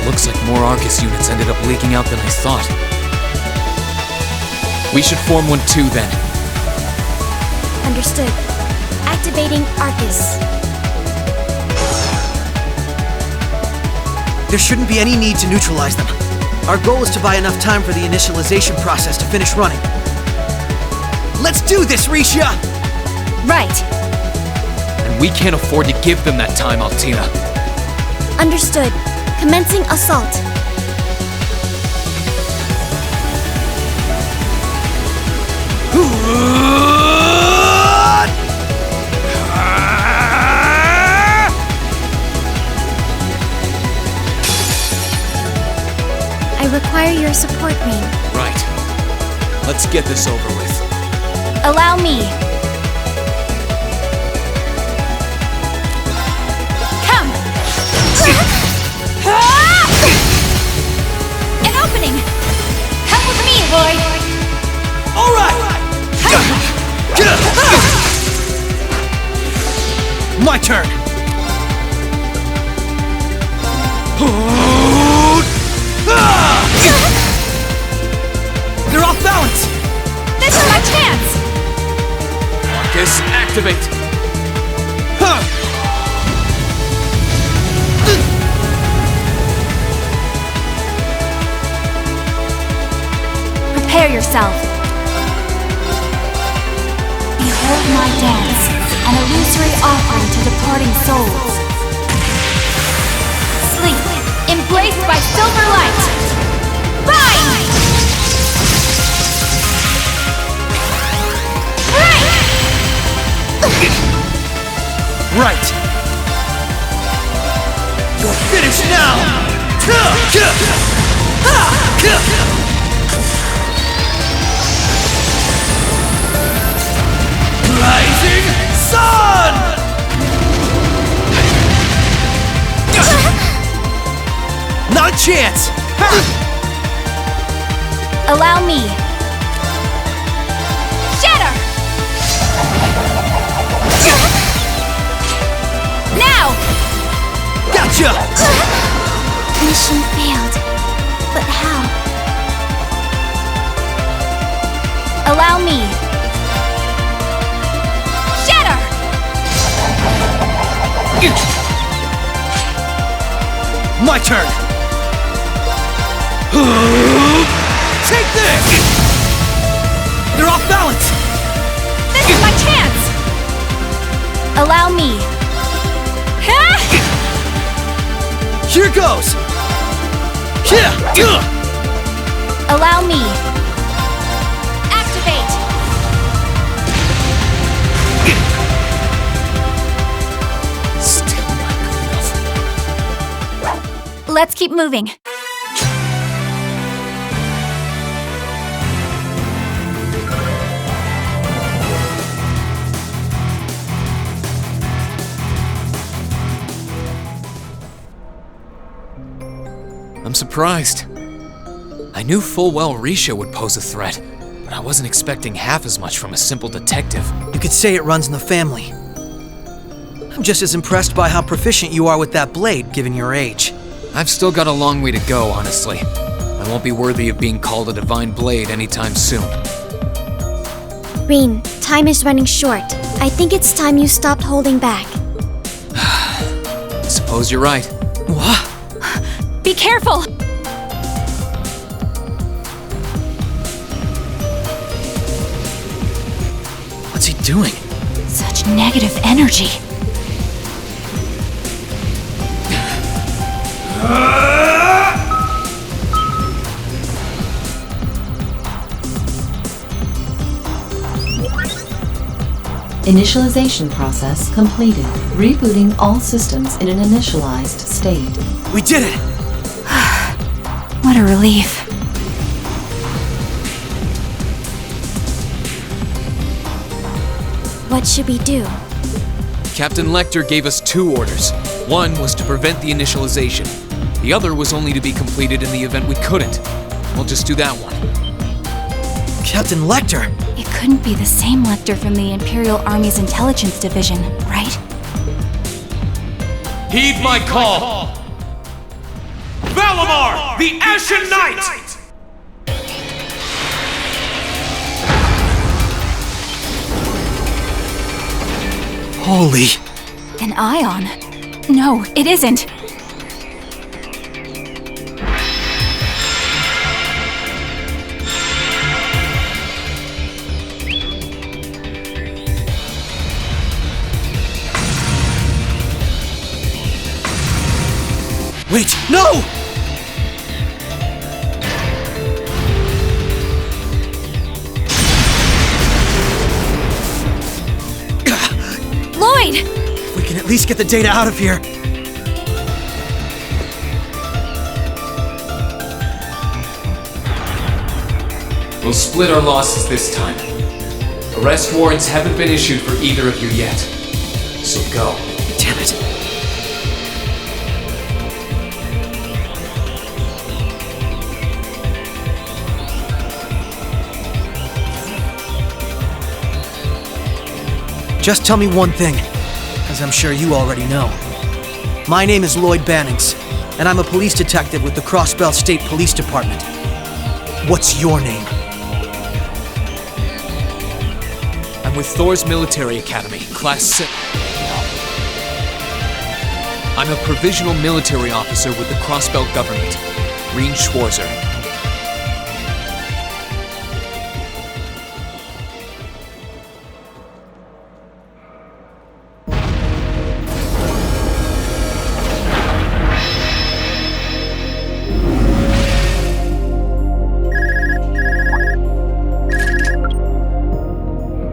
Looks like more Arcus units ended up leaking out than I thought. We should form one too, then. Understood. Activating Arcus. There shouldn't be any need to neutralize them. Our goal is to buy enough time for the initialization process to finish running. Let's do this, Risha! Right. And we can't afford to give them that time, Altina. Understood. Commencing assault. I require your support, Rean. Right. Let's get this over with. Allow me. Come! An opening! Come with me, Lloyd! All right! My turn! They're off balance! This is my chance! Arcus, activate! Prepare yourself. Behold my dance, an illusory offering to departing souls. Sleep, embraced by silver light. Rise! Right! You're finished now! Rising Sun! Not a chance! Allow me. Shatter! Now! Gotcha! Mission failed. But how? Allow me. Shatter! My turn! Take this! They're off balance! This is my chance! Allow me. Here goes! Allow me. Activate! Still not good enough. Let's keep moving. I'm surprised. I knew full well Risha would pose a threat, but I wasn't expecting half as much from a simple detective. You could say it runs in the family. I'm just as impressed by how proficient you are with that blade, given your age. I've still got a long way to go, honestly. I won't be worthy of being called a divine blade anytime soon. Rean, time is running short. I think it's time you stopped holding back. I suppose you're right. What? Be careful! What's he doing? Such negative energy. Initialization process completed. Rebooting all systems in an initialized state. We did it! What a relief. What should we do? Captain Lecter gave us 2 orders. One was to prevent the initialization. The other was only to be completed in the event we couldn't. We'll just do that one. Captain Lecter! It couldn't be the same Lecter from the Imperial Army's Intelligence Division, right? Heed my call! Valimar, the Ashen Knight! Holy... An ion? No, it isn't. Wait, no! Lloyd! We can at least get the data out of here. We'll split our losses this time. Arrest warrants haven't been issued for either of you yet. So go. Damn it. Just tell me one thing, as I'm sure you already know. My name is Lloyd Bannings, and I'm a police detective with the Crossbelt State Police Department. What's your name? I'm with Thors Military Academy, Class VII. I'm a provisional military officer with the Crossbelt government, Rean Schwarzer.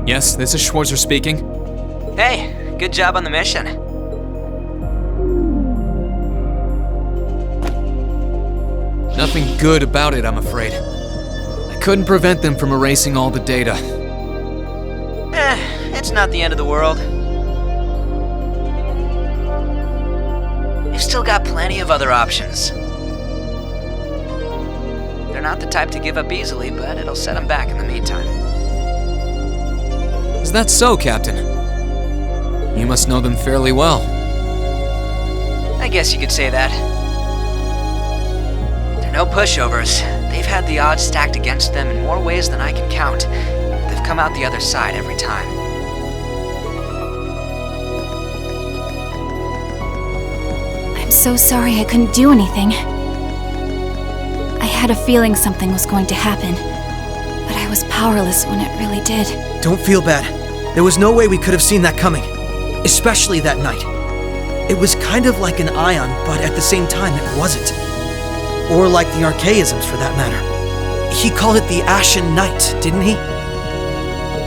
Yes, this is Schwarzer speaking. Hey, good job on the mission. Nothing good about it, I'm afraid. I couldn't prevent them from erasing all the data. It's not the end of the world. We've still got plenty of other options. They're not the type to give up easily, but it'll set them back in the meantime. Is that so, Captain? You must know them fairly well. I guess you could say that. They're no pushovers. They've had the odds stacked against them in more ways than I can count. They've come out the other side every time. I'm so sorry I couldn't do anything. I had a feeling something was going to happen, but I was powerless when it really did. Don't feel bad. There was no way we could have seen that coming. Especially that night. It was kind of like an ion, but at the same time it wasn't. Or like the archaisms, for that matter. He called it the Ashen Knight, didn't he?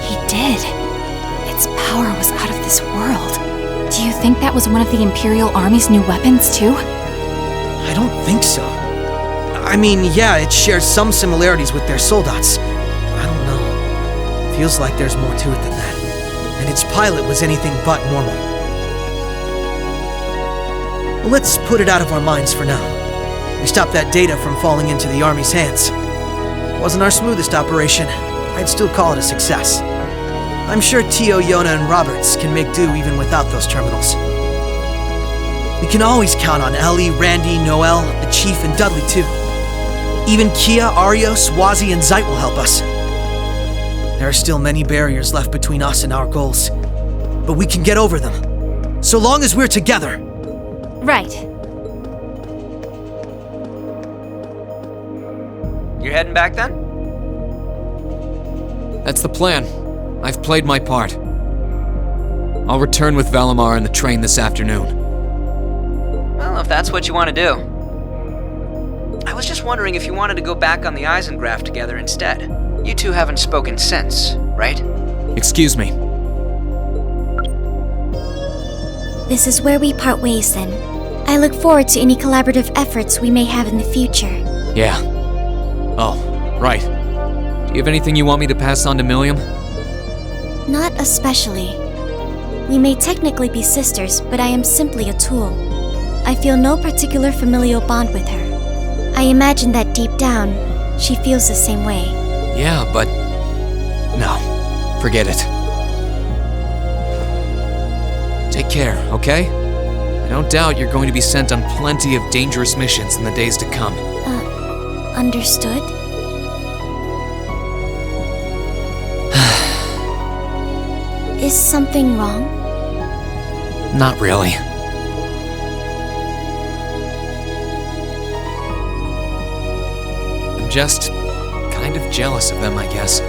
He did. Its power was out of this world. Do you think that was one of the Imperial Army's new weapons, too? I don't think so. I mean, yeah, it shares some similarities with their soldats. I don't know. Feels like there's more to it than that. And its pilot was anything but normal. Well, let's put it out of our minds for now. We stopped that data from falling into the Army's hands. Wasn't our smoothest operation. I'd still call it a success. I'm sure Tio, Yona, and Roberts can make do even without those terminals. We can always count on Ellie, Randy, Noel, the Chief, and Dudley too. Even Kia, Ario, Swazi, and Zeit will help us. There are still many barriers left between us and our goals, but we can get over them, so long as we're together. Right. You're heading back then? That's the plan. I've played my part. I'll return with Valimar on the train this afternoon. Well, if that's what you want to do. I was just wondering if you wanted to go back on the Eisengraph together instead. You two haven't spoken since, right? Excuse me. This is where we part ways then. I look forward to any collaborative efforts we may have in the future. Yeah. Oh, right. Do you have anything you want me to pass on to Milliam? Not especially. We may technically be sisters, but I am simply a tool. I feel no particular familial bond with her. I imagine that deep down, she feels the same way. Yeah, but... no. Forget it. Take care, okay? don't doubt you're going to be sent on plenty of dangerous missions in the days to come. Understood? Is something wrong? Not really. I'm just kind of jealous of them, I guess.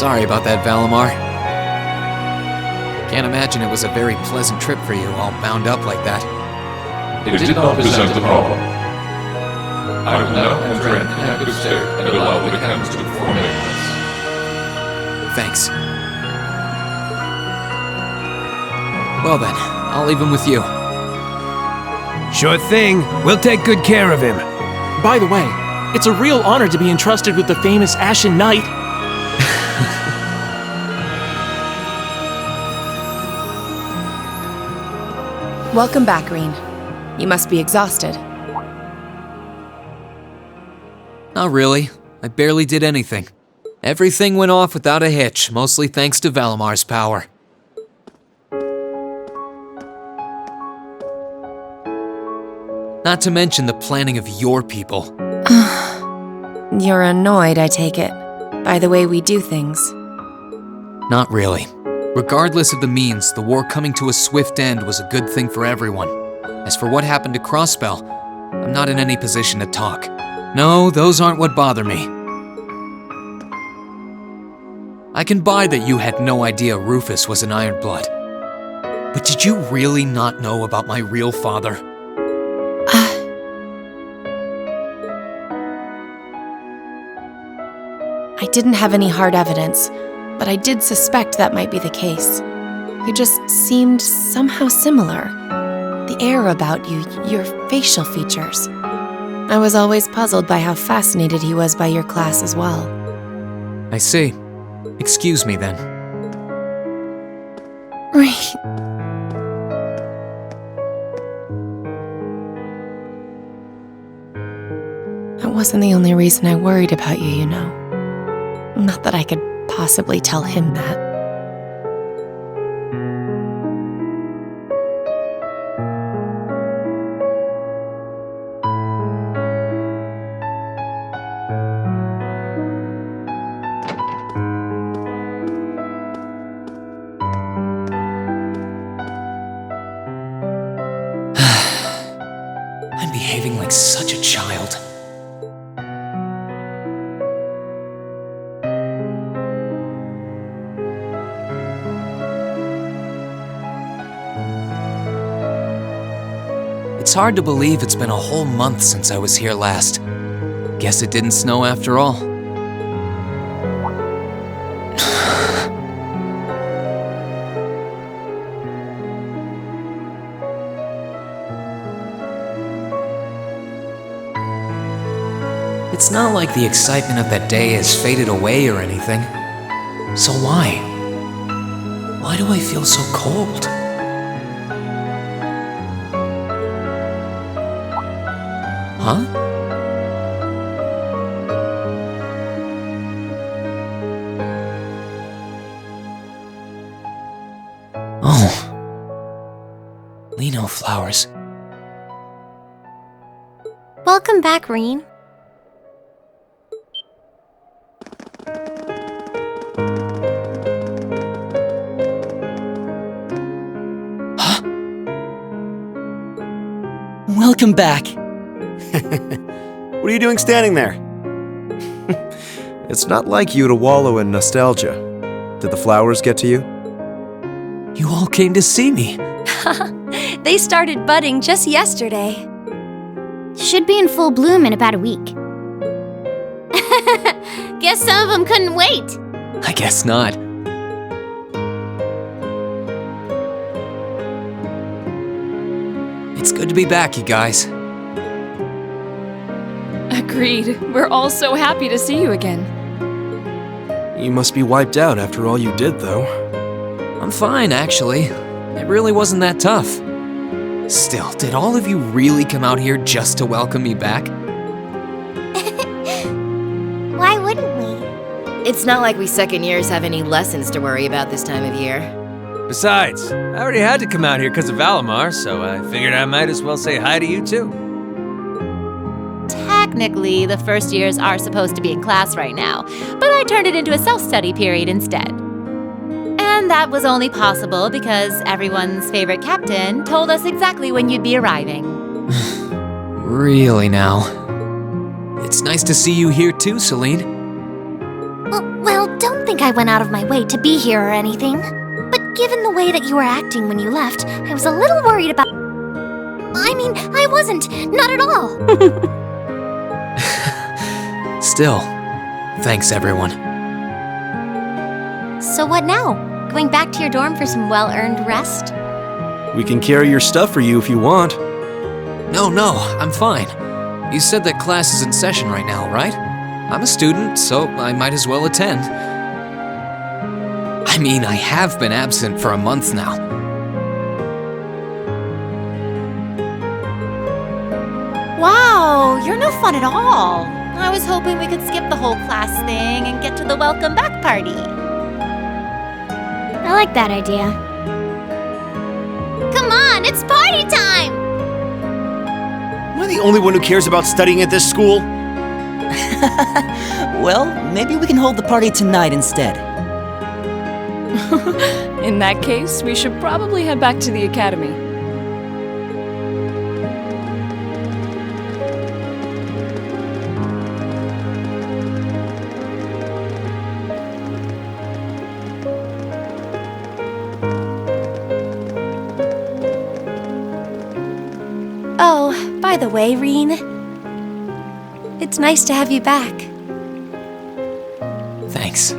Sorry about that, Valimar. Can't imagine it was a very pleasant trip for you, all bound up like that. It did not present a problem. I will now enter an inactive state and allow the mechanics to perform maintenance. Thanks. Well then, I'll leave him with you. Sure thing. We'll take good care of him. By the way, it's a real honor to be entrusted with the famous Ashen Knight. Welcome back, Rean. You must be exhausted. Not really. I barely did anything. Everything went off without a hitch, mostly thanks to Valimar's power. Not to mention the planning of your people. You're annoyed, I take it, by the way we do things. Not really. Regardless of the means, the war coming to a swift end was a good thing for everyone. As for what happened to Crossbell, I'm not in any position to talk. No, those aren't what bother me. I can buy that you had no idea Rufus was an Ironblood. But did you really not know about my real father? I didn't have any hard evidence, but I did suspect that might be the case. You just seemed somehow similar. The air about you, your facial features. I was always puzzled by how fascinated he was by your class as well. I see. Excuse me then. Right. That wasn't the only reason I worried about you, you know. Not that I could possibly tell him that. I'm behaving like such a child. It's hard to believe it's been a whole month since I was here last. Guess it didn't snow after all. It's not like the excitement of that day has faded away or anything. So why? Why do I feel so cold? Huh? Oh. Lino flowers. Welcome back, Rean. Welcome back. What are you doing standing there? It's not like you to wallow in nostalgia. Did the flowers get to you? You all came to see me. They started budding just yesterday. Should be in full bloom in about a week. Guess some of them couldn't wait. I guess not. It's good to be back, you guys. Agreed. We're all so happy to see you again. You must be wiped out after all you did, though. I'm fine, actually. It really wasn't that tough. Still, did all of you really come out here just to welcome me back? Why wouldn't we? It's not like we second years have any lessons to worry about this time of year. Besides, I already had to come out here because of Valimar, so I figured I might as well say hi to you too. Technically, the first years are supposed to be in class right now, but I turned it into a self-study period instead. And that was only possible because everyone's favorite captain told us exactly when you'd be arriving. Really now? It's nice to see you here too, Celine. Well, don't think I went out of my way to be here or anything. But given the way that you were acting when you left, I was a little worried about... I mean, I wasn't. Not at all. Still, thanks everyone. So what now? Going back to your dorm for some well-earned rest? We can carry your stuff for you if you want. No, I'm fine. You said that class is in session right now, right? I'm a student, so I might as well attend. I mean, I have been absent for a month now. Wow, you're no fun at all. I was hoping we could skip the whole class thing and get to the welcome back party. I like that idea. Come on, it's party time! Am I the only one who cares about studying at this school? Well, maybe we can hold the party tonight instead. In that case, we should probably head back to the academy. Oh, by the way, Rean, it's nice to have you back. Thanks.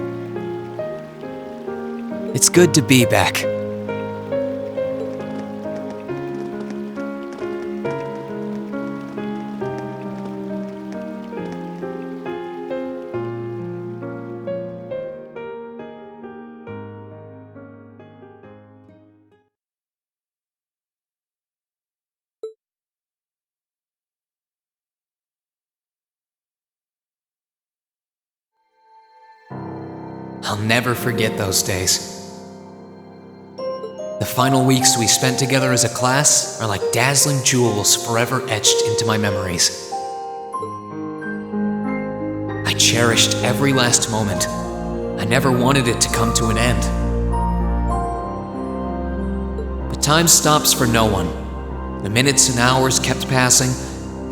It's good to be back. I'll never forget those days. The final weeks we spent together as a class are like dazzling jewels forever etched into my memories. I cherished every last moment. I never wanted it to come to an end. But time stops for no one. The minutes and hours kept passing,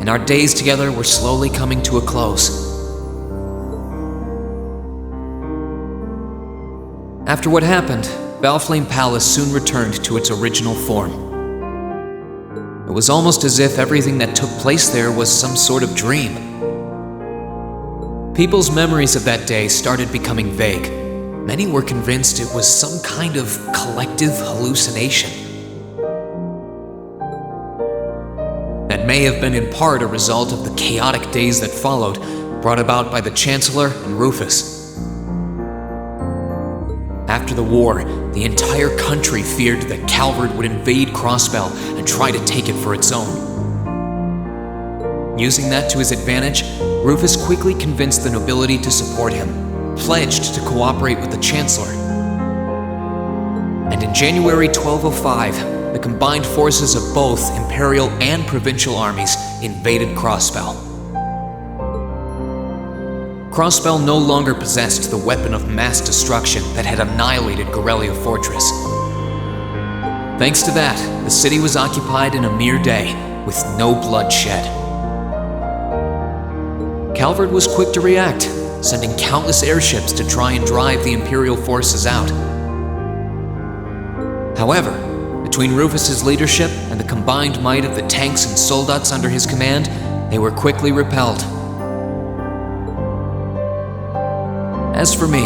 and our days together were slowly coming to a close. After what happened, Valflame Palace soon returned to its original form. It was almost as if everything that took place there was some sort of dream. People's memories of that day started becoming vague. Many were convinced it was some kind of collective hallucination. That may have been in part a result of the chaotic days that followed, brought about by the Chancellor and Rufus. After the war, the entire country feared that Calvard would invade Crossbell and try to take it for its own. Using that to his advantage, Rufus quickly convinced the nobility to support him, pledged to cooperate with the Chancellor. And in January 1205, the combined forces of both Imperial and Provincial armies invaded Crossbell. Crossbell no longer possessed the weapon of mass destruction that had annihilated Gorelia Fortress. Thanks to that, the city was occupied in a mere day, with no blood shed. Calvard was quick to react, sending countless airships to try and drive the Imperial forces out. However, between Rufus's leadership and the combined might of the tanks and soldats under his command, they were quickly repelled. As for me,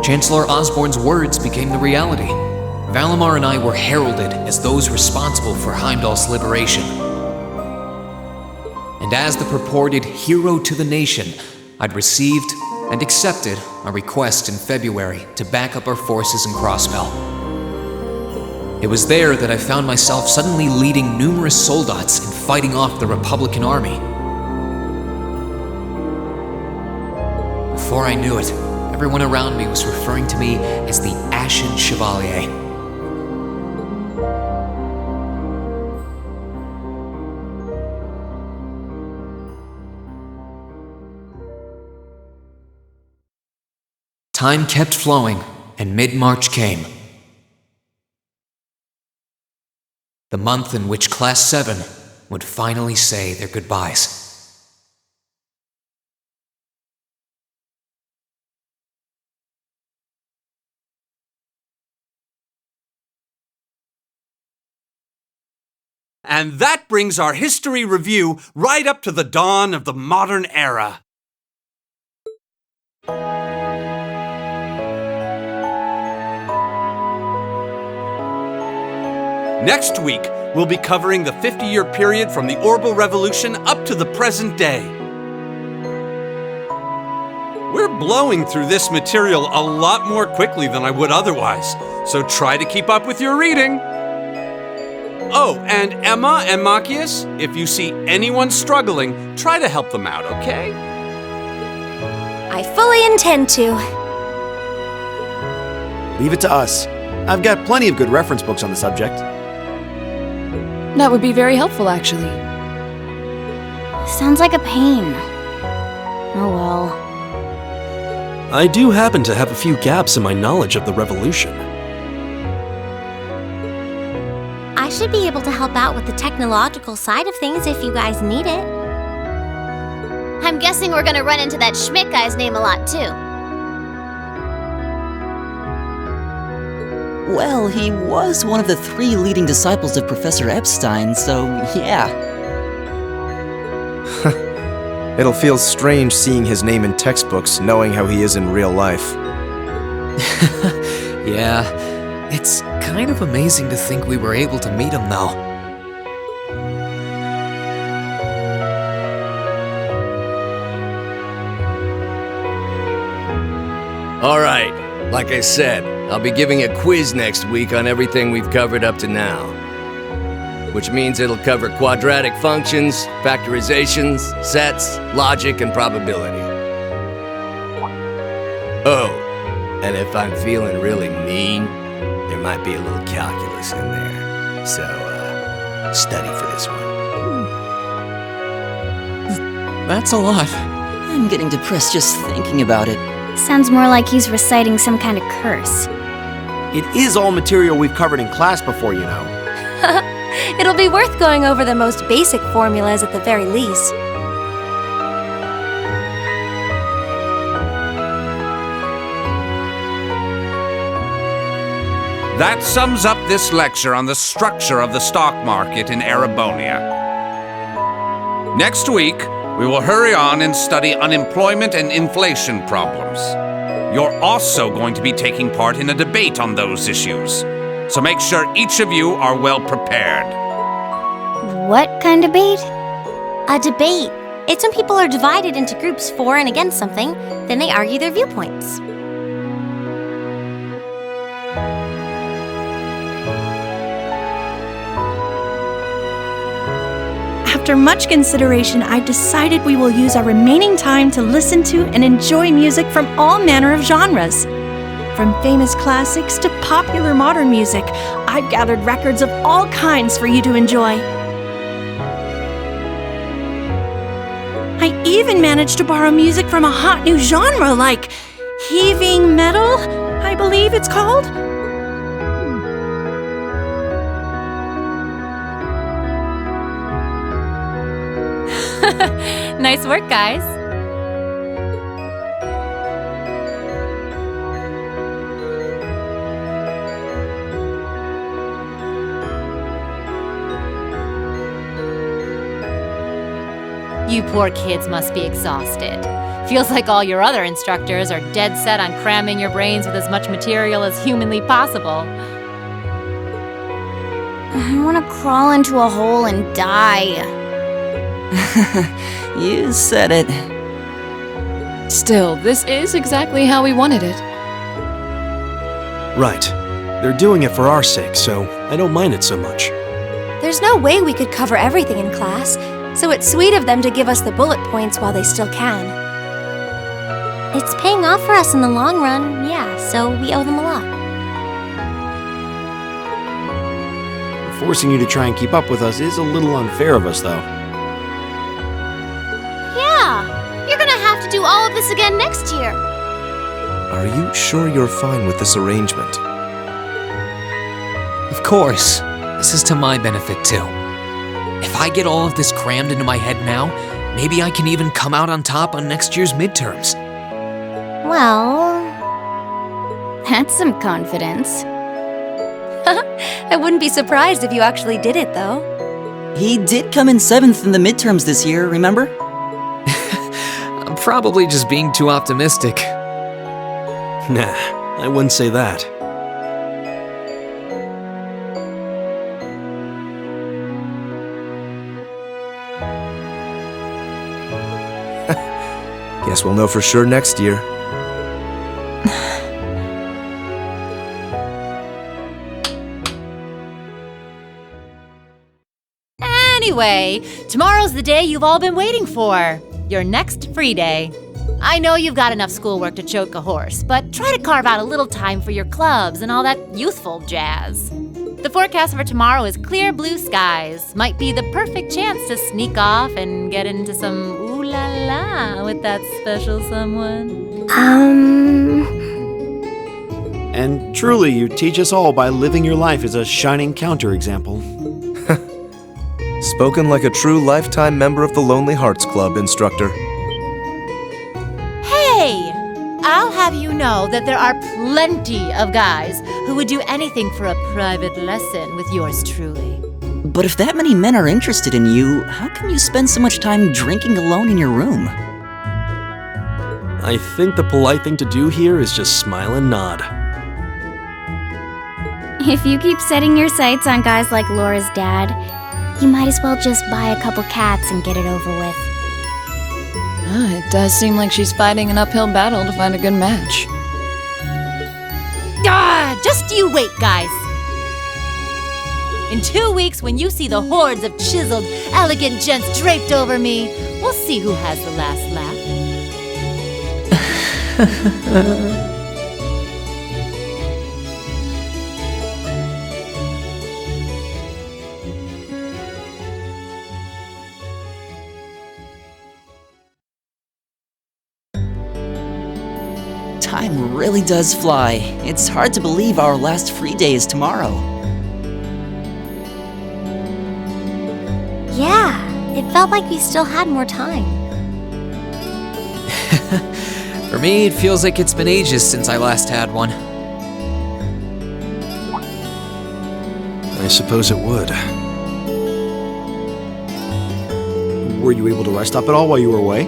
Chancellor Osborne's words became the reality. Valimar and I were heralded as those responsible for Heimdall's liberation. And as the purported hero to the nation, I'd received and accepted a request in February to back up our forces in Crossbell. It was there that I found myself suddenly leading numerous soldats and fighting off the Republican army. Before I knew it, everyone around me was referring to me as the Ashen Chevalier. Time kept flowing, and mid-March came. The month in which Class VII would finally say their goodbyes. And that brings our history review right up to the dawn of the modern era. Next week, we'll be covering the 50-year period from the Orbital Revolution up to the present day. We're blowing through this material a lot more quickly than I would otherwise, so try to keep up with your reading. Oh, and Emma and Machias, if you see anyone struggling, try to help them out, okay? I fully intend to. Leave it to us. I've got plenty of good reference books on the subject. That would be very helpful, actually. Sounds like a pain. Oh well. I do happen to have a few gaps in my knowledge of the Revolution. I should be able to help out with the technological side of things if you guys need it. I'm guessing we're gonna run into that Schmidt guy's name a lot, too. Well, he was one of the 3 leading disciples of Professor Epstein, so yeah. It'll feel strange seeing his name in textbooks, knowing how he is in real life. Yeah, it's kind of amazing to think we were able to meet him, though. All right, like I said, I'll be giving a quiz next week on everything we've covered up to now. Which means it'll cover quadratic functions, factorizations, sets, logic, and probability. Oh, and if I'm feeling really mean, there might be a little calculus in there. So, study for this one. That's a lot. I'm getting depressed just thinking about it. Sounds more like he's reciting some kind of curse. It is all material we've covered in class before, you know. It'll be worth going over the most basic formulas at the very least. That sums up this lecture on the structure of the stock market in Erebonia. Next week, we will hurry on and study unemployment and inflation problems. You're also going to be taking part in a debate on those issues, so make sure each of you are well prepared. What kind of debate? A debate. It's when people are divided into groups for and against something, then they argue their viewpoints. After much consideration, I've decided we will use our remaining time to listen to and enjoy music from all manner of genres. From famous classics to popular modern music, I've gathered records of all kinds for you to enjoy. I even managed to borrow music from a hot new genre like heaving metal, I believe it's called. Nice work, guys. You poor kids must be exhausted. Feels like all your other instructors are dead set on cramming your brains with as much material as humanly possible. I want to crawl into a hole and die. You said it. Still, this is exactly how we wanted it. Right. They're doing it for our sake, so I don't mind it so much. There's no way we could cover everything in class, so it's sweet of them to give us the bullet points while they still can. It's paying off for us in the long run, yeah, so we owe them a lot. Forcing you to try and keep up with us is a little unfair of us, though. Yeah, you're gonna have to do all of this again next year. Are you sure you're fine with this arrangement? Of course. This is to my benefit, too. If I get all of this crammed into my head now, maybe I can even come out on top on next year's midterms. Well, that's some confidence. I wouldn't be surprised if you actually did it, though. He did come in 7th in the midterms this year, remember? I'm probably just being too optimistic. Nah, I wouldn't say that. Guess we'll know for sure next year. Anyway, tomorrow's the day you've all been waiting for. Your next free day. I know you've got enough schoolwork to choke a horse, but try to carve out a little time for your clubs and all that youthful jazz. The forecast for tomorrow is clear blue skies. Might be the perfect chance to sneak off and get into some ooh la la with that special someone. And truly, you teach us all by living your life as a shining counterexample. Spoken like a true lifetime member of the Lonely Hearts Club, instructor. Hey! I'll have you know that there are plenty of guys who would do anything for a private lesson with yours truly. But if that many men are interested in you, how come you spend so much time drinking alone in your room? I think the polite thing to do here is just smile and nod. If you keep setting your sights on guys like Laura's dad, you might as well just buy a couple cats and get it over with. It does seem like she's fighting an uphill battle to find a good match. Just you wait, guys. In 2 weeks, when you see the hordes of chiseled, elegant gents draped over me, we'll see who has the last laugh. Time really does fly. It's hard to believe our last free day is tomorrow. Yeah, it felt like we still had more time. For me, it feels like it's been ages since I last had one. I suppose it would. Were you able to rest up at all while you were away?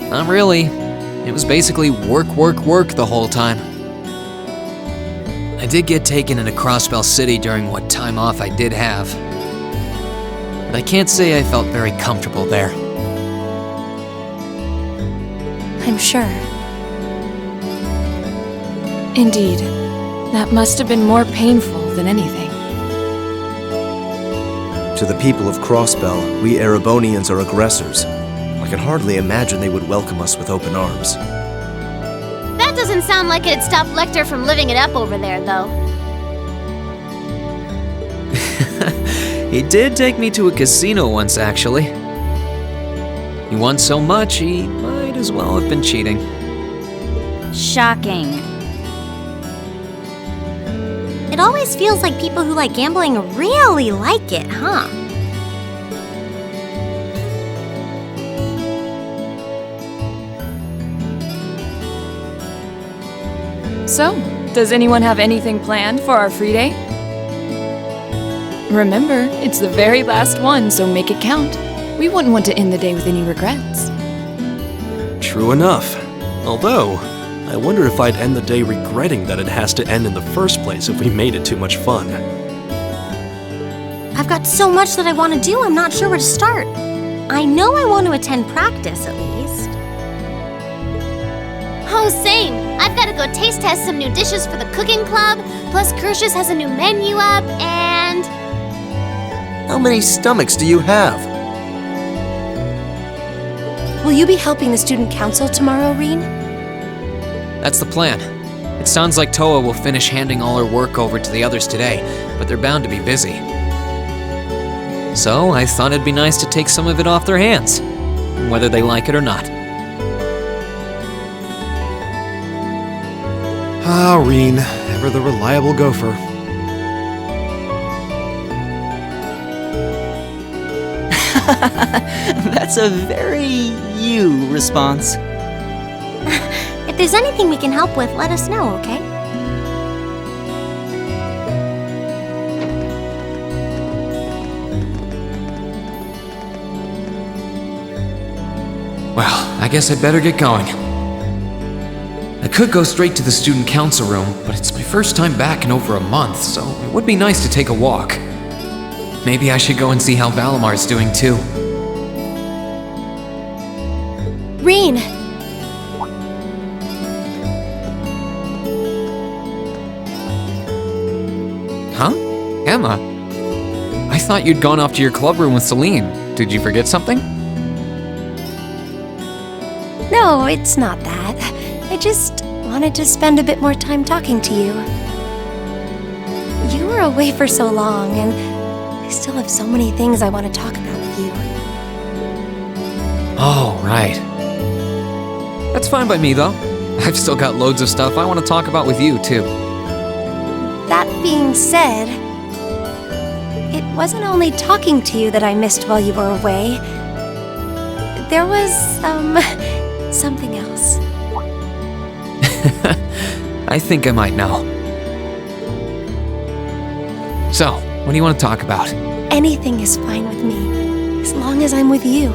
Not really. It was basically work, work, work the whole time. I did get taken into Crossbell City during what time off I did have. But I can't say I felt very comfortable there. I'm sure. Indeed. That must have been more painful than anything. To the people of Crossbell, we Erebonians are aggressors. I can hardly imagine they would welcome us with open arms. That doesn't sound like it'd stop Lecter from living it up over there, though. He did take me to a casino once, actually. He won so much, he might as well have been cheating. Shocking. It always feels like people who like gambling really like it, huh? So, does anyone have anything planned for our free day? Remember, it's the very last one, so make it count. We wouldn't want to end the day with any regrets. True enough. Although, I wonder if I'd end the day regretting that it has to end in the first place if we made it too much fun. I've got so much that I want to do, I'm not sure where to start. I know I want to attend practice, at least. Oh, same. I've got to go taste test some new dishes for the cooking club, plus Kirsch's has a new menu up, and... How many stomachs do you have? Will you be helping the student council tomorrow, Rean? That's the plan. It sounds like Toa will finish handing all her work over to the others today, but they're bound to be busy. So I thought it'd be nice to take some of it off their hands, whether they like it or not. Ah, Rean, ever the reliable gopher. That's a very you response. If there's anything we can help with, let us know, okay? Well, I guess I'd better get going. I could go straight to the student council room, but it's my first time back in over a month, so it would be nice to take a walk. Maybe I should go and see how Valamar's doing too. Rean! Huh? Emma? I thought you'd gone off to your club room with Celine. Did you forget something? No, it's not that. I just wanted to spend a bit more time talking to you. You were away for so long, and I still have so many things I want to talk about with you. Oh, right. That's fine by me, though. I've still got loads of stuff I want to talk about with you, too. That being said, it wasn't only talking to you that I missed while you were away. There was, something else. I think I might know. So, what do you want to talk about? Anything is fine with me, as long as I'm with you.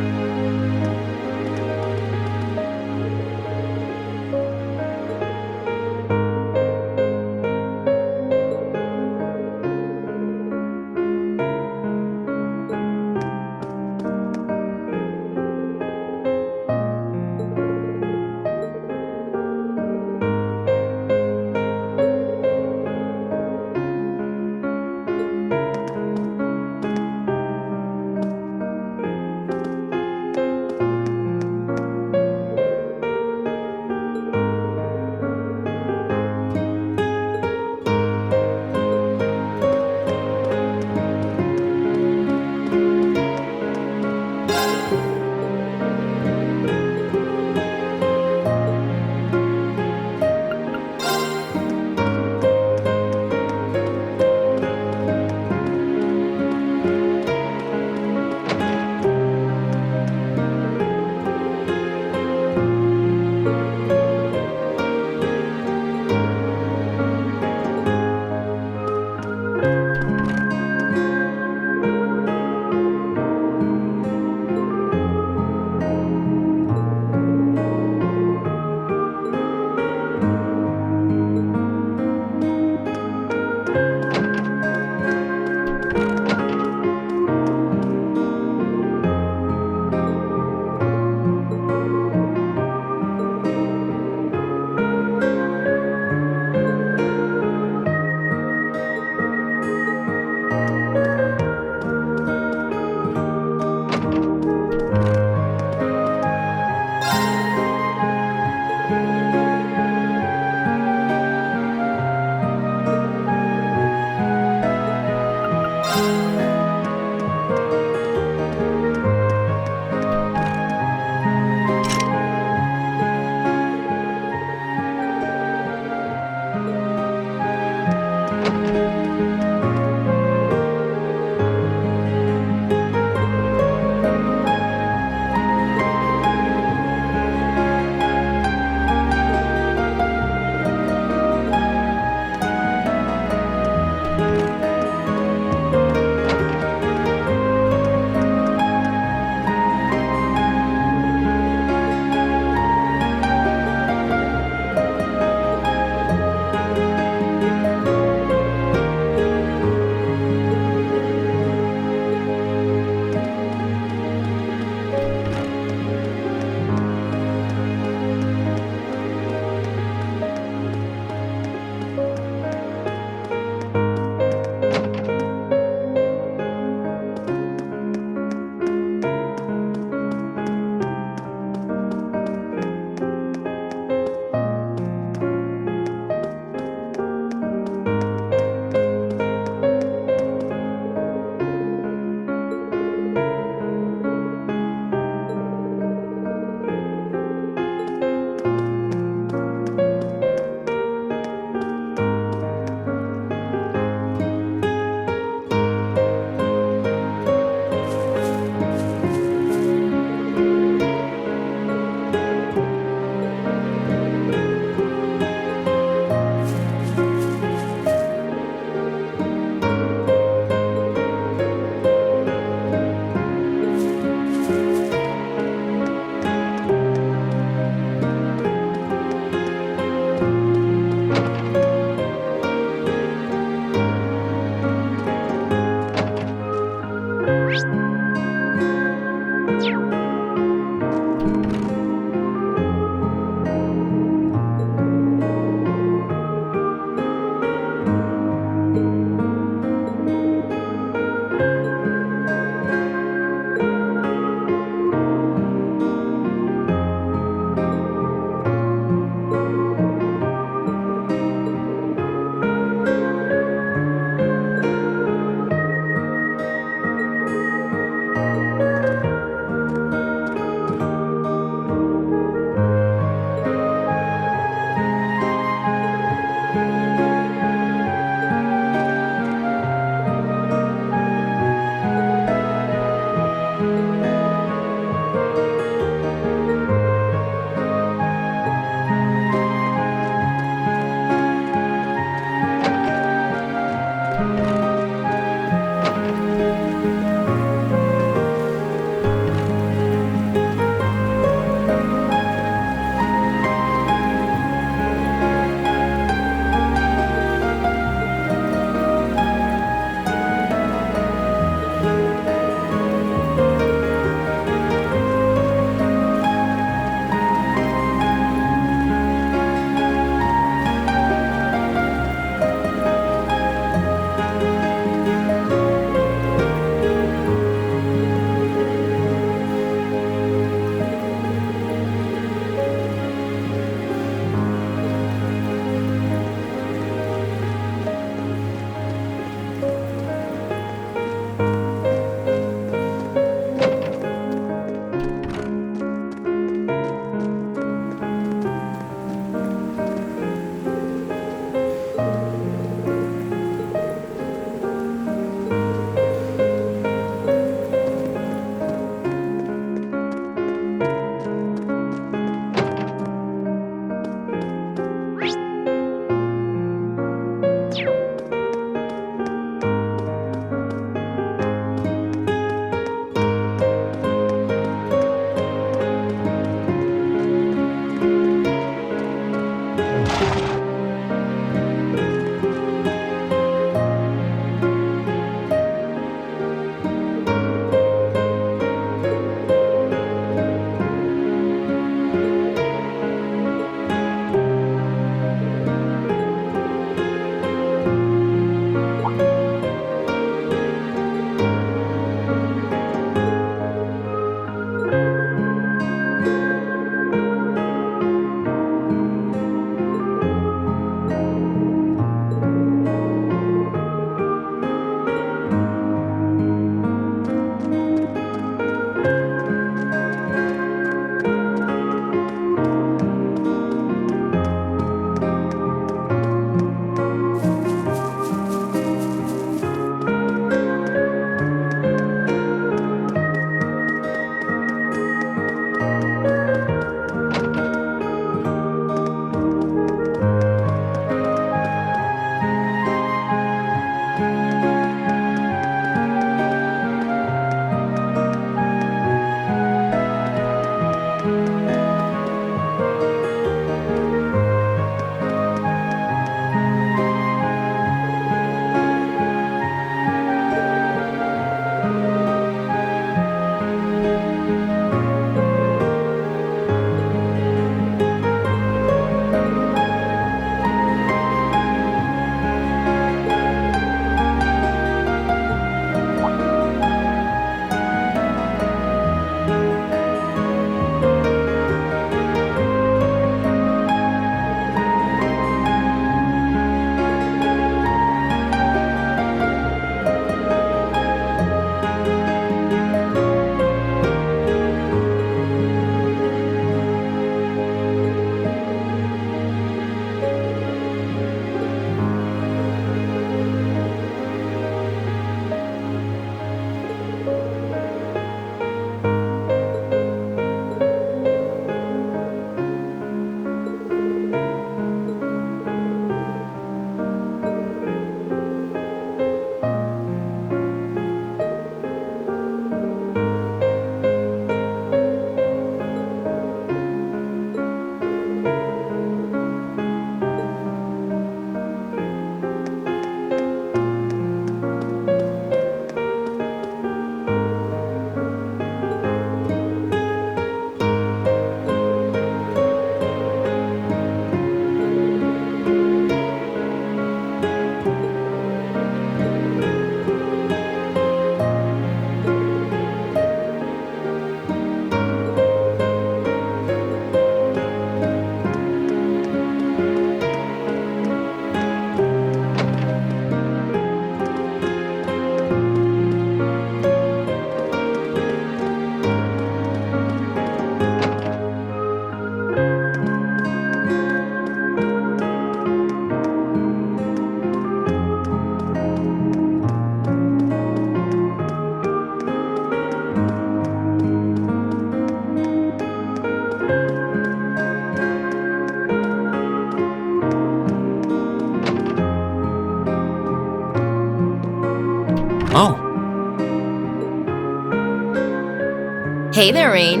Hey there, Rean.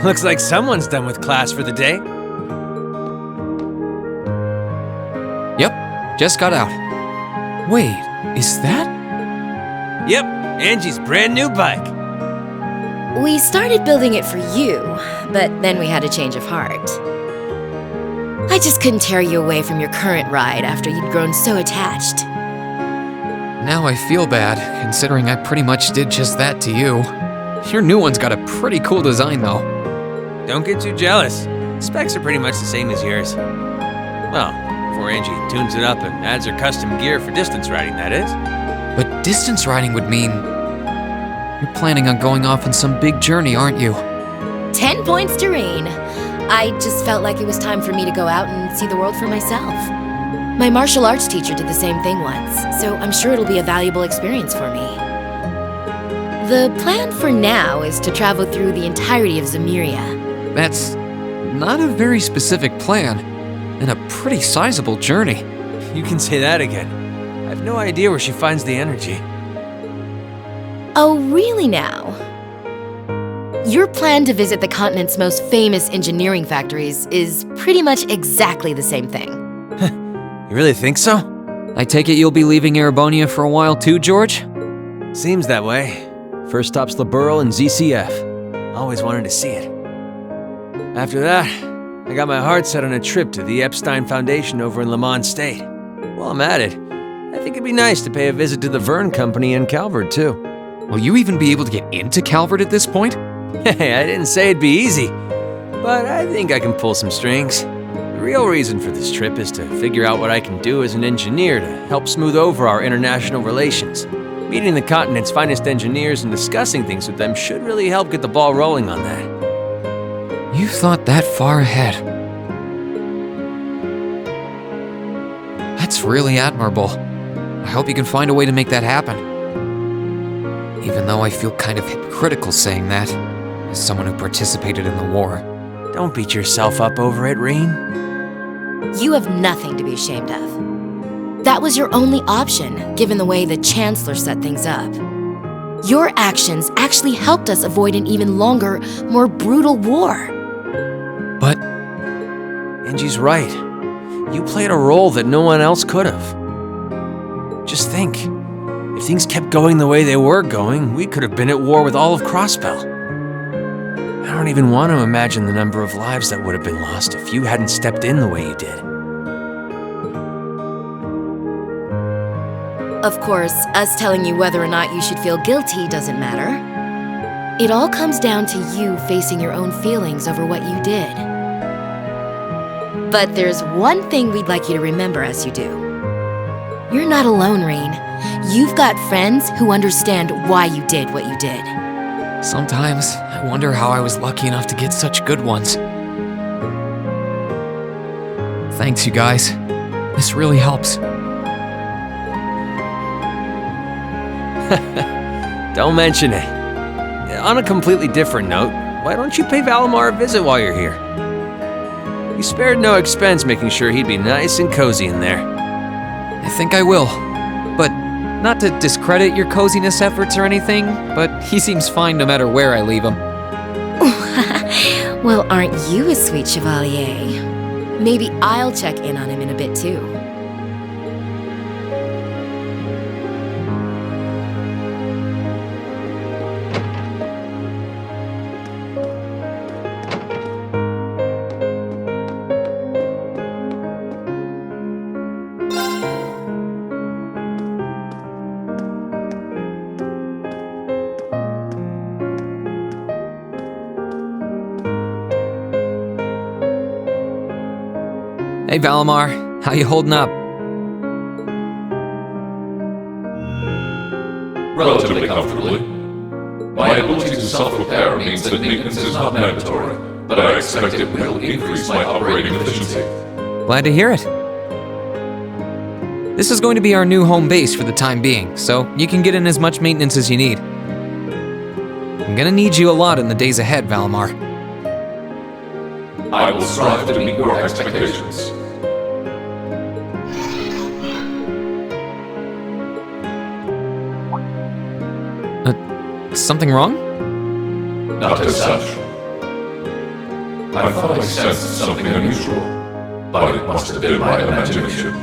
Looks like someone's done with class for the day. Yep, just got out. Wait, is that? Yep, Angie's brand new bike. We started building it for you, but then we had a change of heart. I just couldn't tear you away from your current ride after you'd grown so attached. Now I feel bad, considering I pretty much did just that to you. Your new one's got a pretty cool design, though. Don't get too jealous. Specs are pretty much the same as yours. Well, before Angie tunes it up and adds her custom gear for distance riding, that is. But distance riding would mean... You're planning on going off on some big journey, aren't you? 10 points to Rean. I just felt like it was time for me to go out and see the world for myself. My martial arts teacher did the same thing once, so I'm sure it'll be a valuable experience for me. The plan for now is to travel through the entirety of Zemuria. That's not a very specific plan, and a pretty sizable journey. You can say that again. I have no idea where she finds the energy. Oh, really now? Your plan to visit the continent's most famous engineering factories is pretty much exactly the same thing. You really think so? I take it you'll be leaving Erebonia for a while too, George? Seems that way. First stop's the Burl and ZCF. Always wanted to see it. After that, I got my heart set on a trip to the Epstein Foundation over in Lamont State. While I'm at it, I think it'd be nice to pay a visit to the Verne Company in Calvert, too. Will you even be able to get into Calvert at this point? Hey, I didn't say it'd be easy, but I think I can pull some strings. The real reason for this trip is to figure out what I can do as an engineer to help smooth over our international relations. Meeting the continent's finest engineers and discussing things with them should really help get the ball rolling on that. You've thought that far ahead. That's really admirable. I hope you can find a way to make that happen. Even though I feel kind of hypocritical saying that, as someone who participated in the war. Don't beat yourself up over it, Rean. You have nothing to be ashamed of. That was your only option, given the way the Chancellor set things up. Your actions actually helped us avoid an even longer, more brutal war. But... Angie's right. You played a role that no one else could have. Just think, if things kept going the way they were going, we could have been at war with all of Crossbell. I don't even want to imagine the number of lives that would have been lost if you hadn't stepped in the way you did. Of course, us telling you whether or not you should feel guilty doesn't matter. It all comes down to you facing your own feelings over what you did. But there's one thing we'd like you to remember as you do. You're not alone, Rean. You've got friends who understand why you did what you did. Sometimes, I wonder how I was lucky enough to get such good ones. Thanks, you guys. This really helps. Don't mention it. On a completely different note, why don't you pay Valimar a visit while you're here? You spared no expense making sure he'd be nice and cozy in there. I think I will. But not to discredit your coziness efforts or anything, but he seems fine no matter where I leave him. Well, aren't you a sweet chevalier? Maybe I'll check in on him in a bit too. Hey Valimar, how you holding up? Relatively comfortably. My ability to self-repair means that maintenance is not mandatory, but I expect it will increase my operating efficiency. Glad to hear it. This is going to be our new home base for the time being, so you can get in as much maintenance as you need. I'm gonna need you a lot in the days ahead, Valimar. I will strive to meet your expectations. Something wrong? Not as such. I thought I sensed something unusual, but it must have been my imagination.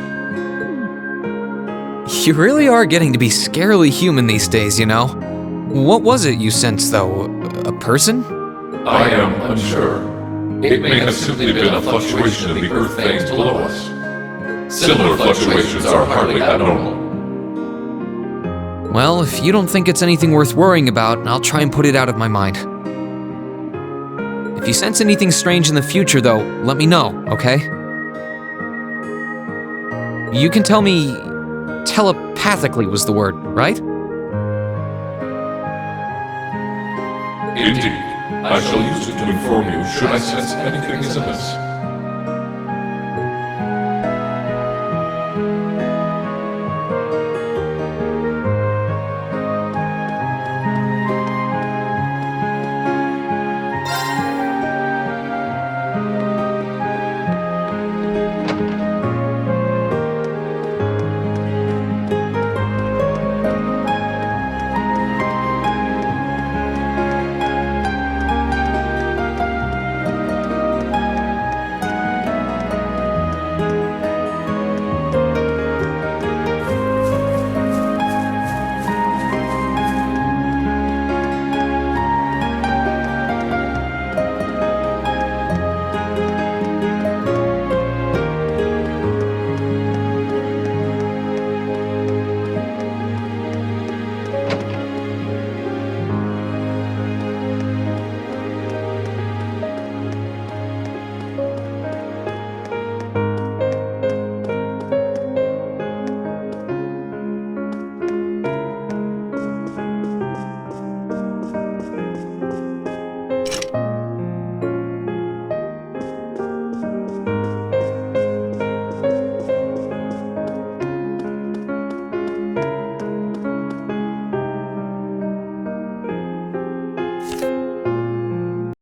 You really are getting to be scarily human these days, you know? What was it you sensed, though? A person? I am unsure. It may have simply been a fluctuation of the Earth things below us. Similar fluctuations are hardly abnormal. Well, if you don't think it's anything worth worrying about, I'll try and put it out of my mind. If you sense anything strange in the future, though, let me know, okay? You can tell me telepathically was the word, right? Indeed. I shall use it to inform you should I sense anything is amiss.